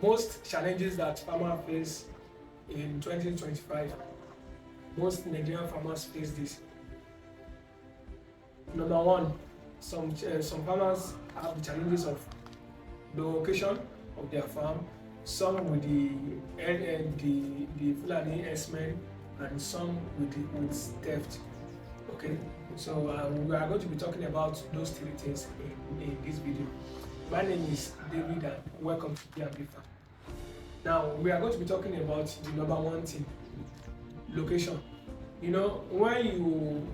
most challenges that farmers face in 2025, most Nigerian farmers face this. Number one, some farmers have the challenges of the location of their farm, some with the Fulani herdsmen, and some with theft. Okay, so we are going to be talking about those three things in this video. My name is David and welcome to B&B Farm. Now we are going to be talking about the number one thing, location. You know, when you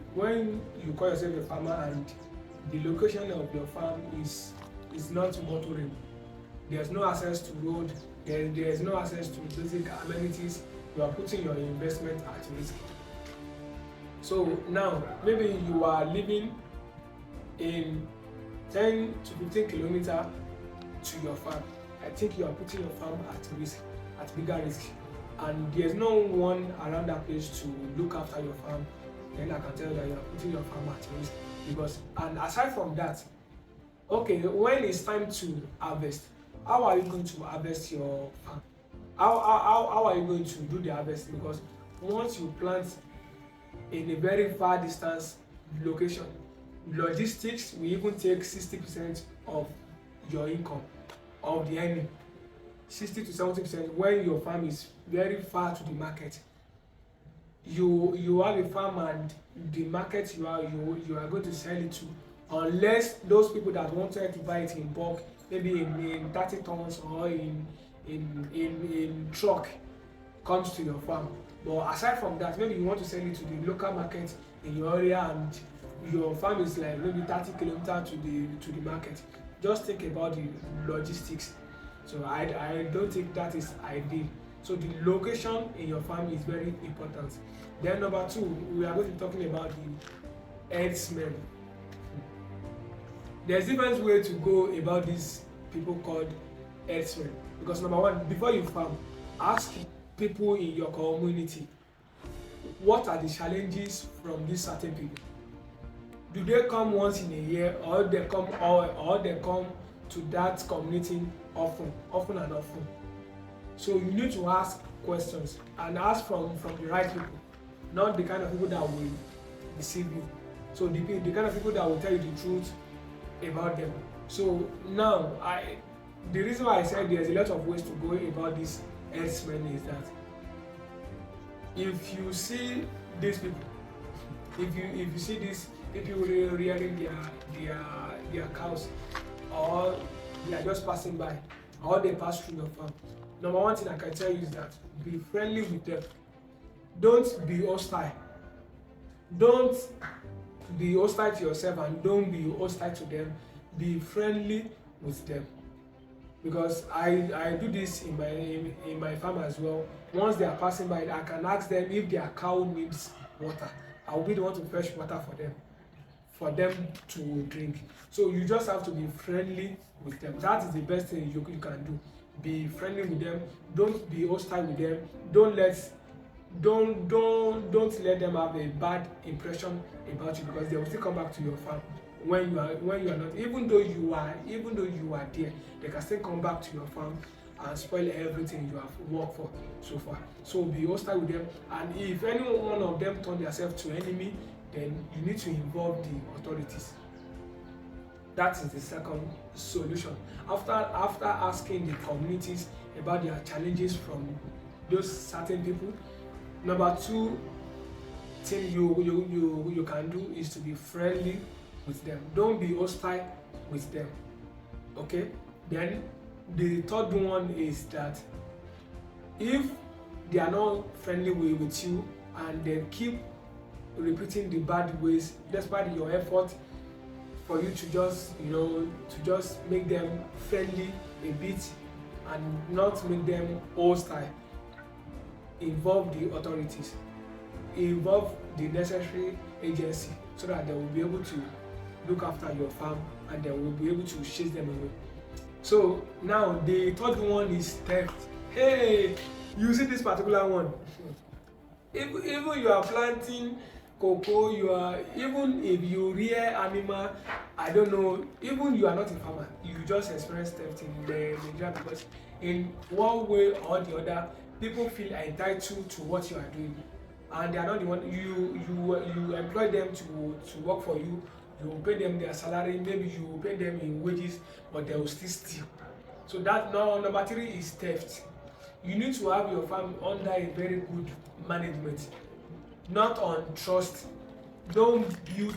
call yourself a farmer and the location of your farm is not motoring, there's no access to road, there's no access to basic amenities, you are putting your investment at risk. So now maybe you are living in 10 to 15 kilometers to your farm. I think you are putting your farm at risk, at bigger risk, and there's no one around that place to look after your farm. Then I can tell you that you are putting your farm at risk. Because, and aside from that, okay, when it's time to harvest, how are you going to harvest your farm? How are you going to do the harvest? Because once you plant in a very far distance location, logistics will even take 60% of your income, of the earning. 60 to 70% when your farm is very far to the market. You have a farm and the market you are going to sell it to, unless those people that wanted to buy it in bulk, maybe in 30 tons or in truck, comes to your farm. But aside from that, maybe you want to sell it to the local market in your area and your farm is like maybe 30 kilometers to the market. Just think about the logistics. So I don't think that is ideal. So the location in your farm is very important. Then number two, we are going to be talking about the herdsmen. There's different way to go about these people called herdsmen. Because number one, before you farm, ask people in your community, what are the challenges from these certain people? Do they come once in a year, or they come to that community often and often? So you need to ask questions and ask from the right people, not the kind of people that will deceive you. So the kind of people that will tell you the truth about them. So now the reason why I said there's a lot of ways to go about this herdsmen is that if you see these people, if you see these people rearing their cows, or they are just passing by, or they pass through your farm, number one thing I can tell you is that be friendly with them. Don't be hostile. Don't be hostile to yourself and don't be hostile to them. Be friendly with them. Because I do this in my farm as well. Once they are passing by, I can ask them if their cow needs water. I will be the one to fetch water for them to drink. So you just have to be friendly with them. That is the best thing you can do. Be friendly with them. Don't be hostile with them. Don't let them have a bad impression about you, because they will still come back to your farm when you are not. Even though you are there, they can still come back to your farm and spoil everything you have worked for so far. So be hostile with them, and if any one of them turn themselves to enemy, then you need to involve the authorities. That is the second solution. After asking the communities about their challenges from those certain people, number two thing you can do is to be friendly with them. Don't be hostile with them. Okay? Then the third one is that if they are not friendly with you and they keep repeating the bad ways despite your effort for you to just make them friendly a bit and not make them hostile, involve the authorities, involve the necessary agency, so that they will be able to look after your farm and they will be able to chase them away. So now the third one is theft. Hey, you see this particular one. Even you are planting cocoa, even if you rear animal, I don't know, even you are not a farmer, you just experience theft in Nigeria, because in one way or the other, people feel entitled to what you are doing, and they are not the one. You employ them to work for you. You pay them their salary, maybe you pay them in wages, but they will still steal. So that now number three is theft. You need to have your farm under a very good management, not on trust. Don't build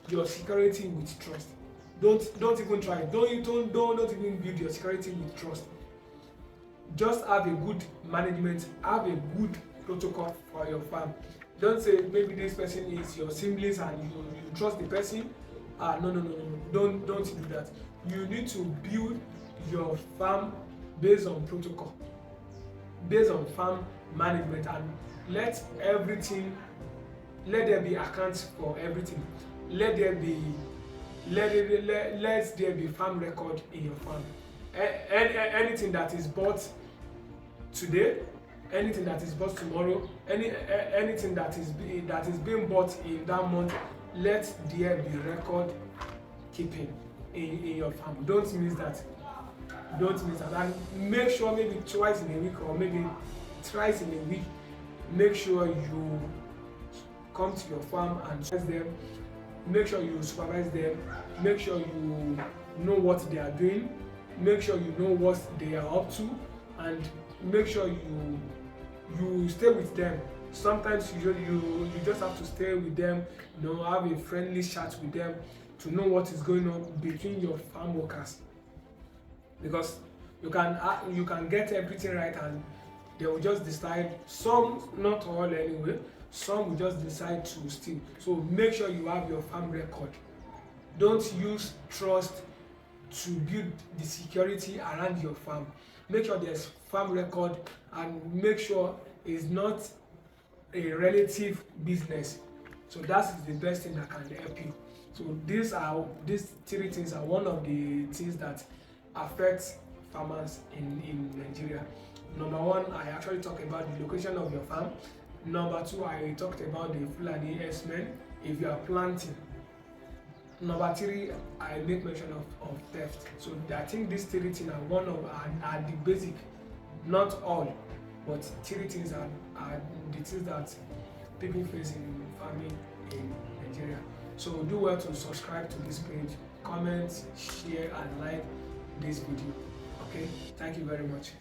your security with trust. Don't even try. Don't even build your security with trust. Just have a good management, have a good protocol for your farm. Don't say maybe this person is your siblings and you trust the person. No. Don't do that. You need to build your farm based on protocol, based on farm management, and let there be accounts for everything. Let there be farm record in your farm. Anything that is bought today, anything that is bought tomorrow, anything that is being bought in that month, let there be record keeping in your farm. Don't miss that. And make sure maybe twice in a week or maybe thrice in a week, make sure you come to your farm and supervise them. Make sure you supervise them. Make sure you know what they are doing. Make sure you know what they are up to, and make sure you stay with them. Sometimes you just have to stay with them, have a friendly chat with them to know what is going on between your farm workers, because you can get everything right and they will just decide, some, not all anyway, some will just decide to steal. So make sure you have your farm record. Don't use trust to build the security around your farm. Make sure there's farm record, and make sure it's not a relative business. So that's the best thing that can help you. So these three things are one of the things that affect farmers in Nigeria. Number one, I actually talked about the location of your farm. Number two, I talked about the Fulani herdsmen if you are planting. Number three, I make mention of theft. So I think these three things are the basic, not all, but three things are the things that people face in farming in Nigeria. So do well to subscribe to this page, comment, share and like this video. Okay, thank you very much.